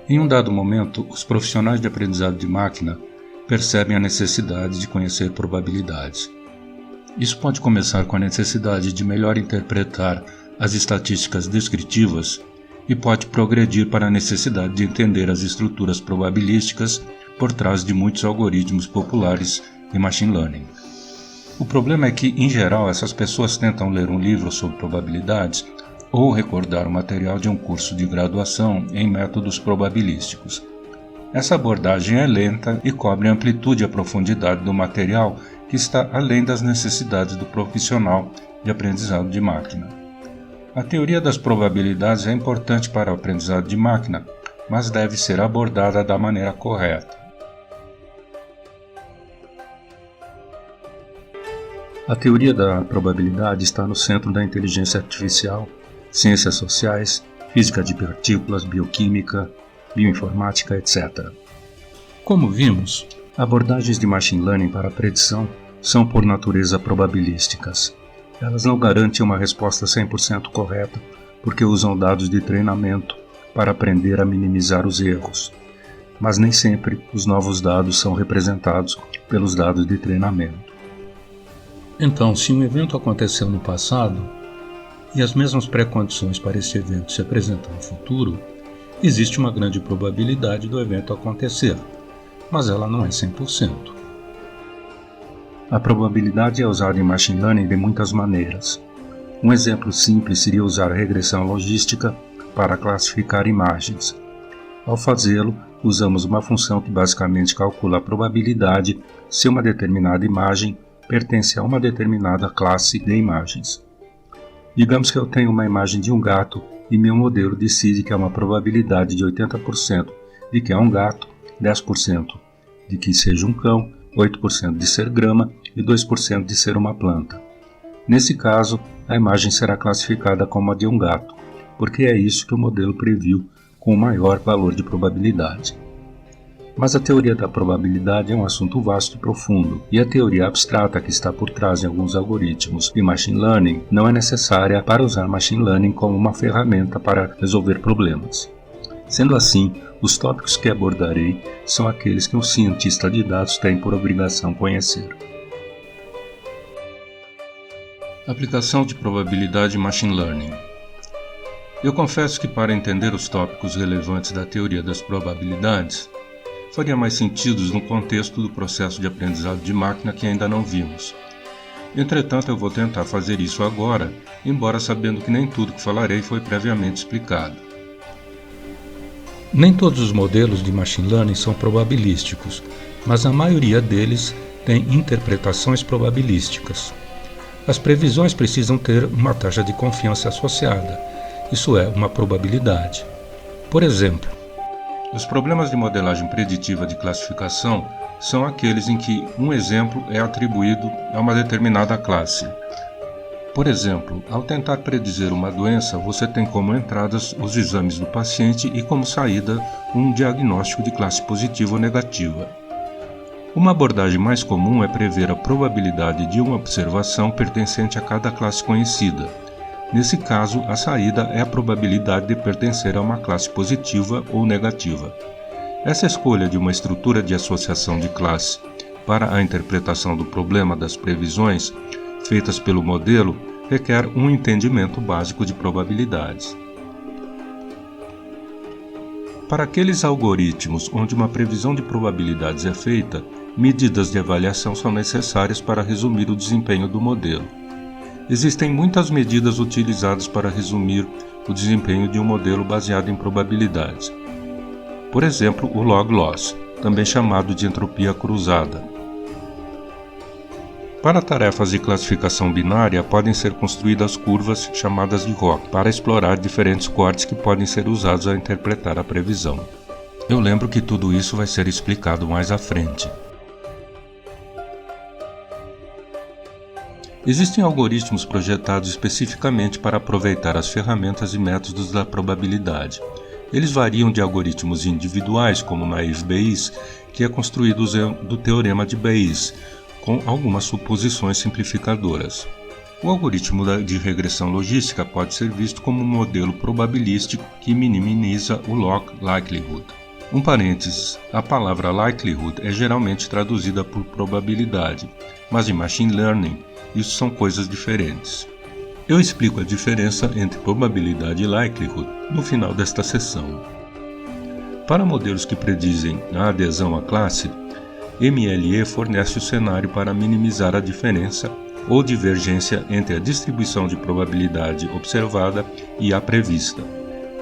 Em um dado momento, os profissionais de aprendizado de máquina percebem a necessidade de conhecer probabilidades. Isso pode começar com a necessidade de melhor interpretar as estatísticas descritivas e pode progredir para a necessidade de entender as estruturas probabilísticas por trás de muitos algoritmos populares de machine learning. O problema é que, em geral, essas pessoas tentam ler um livro sobre probabilidades ou recordar o material de um curso de graduação em métodos probabilísticos. Essa abordagem é lenta e cobre a amplitude e a profundidade do material que está além das necessidades do profissional de aprendizado de máquina. A teoria das probabilidades é importante para o aprendizado de máquina, mas deve ser abordada da maneira correta. A teoria da probabilidade está no centro da inteligência artificial, ciências sociais, física de partículas, bioquímica, bioinformática, etc. Como vimos, abordagens de machine learning para a predição são por natureza probabilísticas. Elas não garantem uma resposta 100% correta porque usam dados de treinamento para aprender a minimizar os erros, mas nem sempre os novos dados são representados pelos dados de treinamento. Então, se um evento aconteceu no passado e as mesmas pré-condições para esse evento se apresentam no futuro, existe uma grande probabilidade do evento acontecer, mas ela não é 100%. A probabilidade é usada em machine learning de muitas maneiras. Um exemplo simples seria usar a regressão logística para classificar imagens. Ao fazê-lo, usamos uma função que basicamente calcula a probabilidade se uma determinada imagem pertence a uma determinada classe de imagens. Digamos que eu tenho uma imagem de um gato e meu modelo decide que há uma probabilidade de 80% de que é um gato, 10% de que seja um cão, 8% de ser grama e 2% de ser uma planta. Nesse caso, a imagem será classificada como a de um gato, porque é isso que o modelo previu com o maior valor de probabilidade. Mas a teoria da probabilidade é um assunto vasto e profundo, e a teoria abstrata que está por trás de alguns algoritmos de machine learning não é necessária para usar machine learning como uma ferramenta para resolver problemas. Sendo assim, os tópicos que abordarei são aqueles que um cientista de dados tem por obrigação conhecer. Aplicação de probabilidade em machine learning. Eu confesso que para entender os tópicos relevantes da teoria das probabilidades, faria mais sentido no contexto do processo de aprendizado de máquina que ainda não vimos. Entretanto, eu vou tentar fazer isso agora, embora sabendo que nem tudo que falarei foi previamente explicado. Nem todos os modelos de machine learning são probabilísticos, mas a maioria deles tem interpretações probabilísticas. As previsões precisam ter uma taxa de confiança associada, isso é, uma probabilidade. Por exemplo, os problemas de modelagem preditiva de classificação são aqueles em que um exemplo é atribuído a uma determinada classe. Por exemplo, ao tentar predizer uma doença, você tem como entradas os exames do paciente e como saída um diagnóstico de classe positiva ou negativa. Uma abordagem mais comum é prever a probabilidade de uma observação pertencente a cada classe conhecida. Nesse caso, a saída é a probabilidade de pertencer a uma classe positiva ou negativa. Essa escolha de uma estrutura de associação de classe para a interpretação do problema das previsões feitas pelo modelo requer um entendimento básico de probabilidades. Para aqueles algoritmos onde uma previsão de probabilidades é feita, medidas de avaliação são necessárias para resumir o desempenho do modelo. Existem muitas medidas utilizadas para resumir o desempenho de um modelo baseado em probabilidades. Por exemplo, o log-loss, também chamado de entropia cruzada. Para tarefas de classificação binária, podem ser construídas curvas chamadas de ROC para explorar diferentes cortes que podem ser usados a interpretar a previsão. Eu lembro que tudo isso vai ser explicado mais à frente. Existem algoritmos projetados especificamente para aproveitar as ferramentas e métodos da probabilidade. Eles variam de algoritmos individuais, como o Naive Bayes, que é construído usando o teorema de Bayes, com algumas suposições simplificadoras. O algoritmo de regressão logística pode ser visto como um modelo probabilístico que minimiza o log likelihood. Um parênteses, a palavra likelihood é geralmente traduzida por probabilidade, mas em machine learning isso são coisas diferentes. Eu explico a diferença entre probabilidade e likelihood no final desta sessão. Para modelos que predizem a adesão à classe, MLE fornece o cenário para minimizar a diferença ou divergência entre a distribuição de probabilidade observada e a prevista.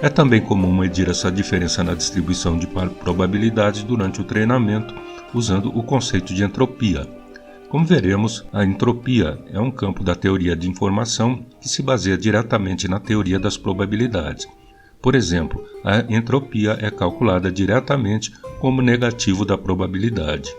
É também comum medir essa diferença na distribuição de probabilidades durante o treinamento usando o conceito de entropia. Como veremos, a entropia é um campo da teoria de informação que se baseia diretamente na teoria das probabilidades. Por exemplo, a entropia é calculada diretamente como negativo da probabilidade.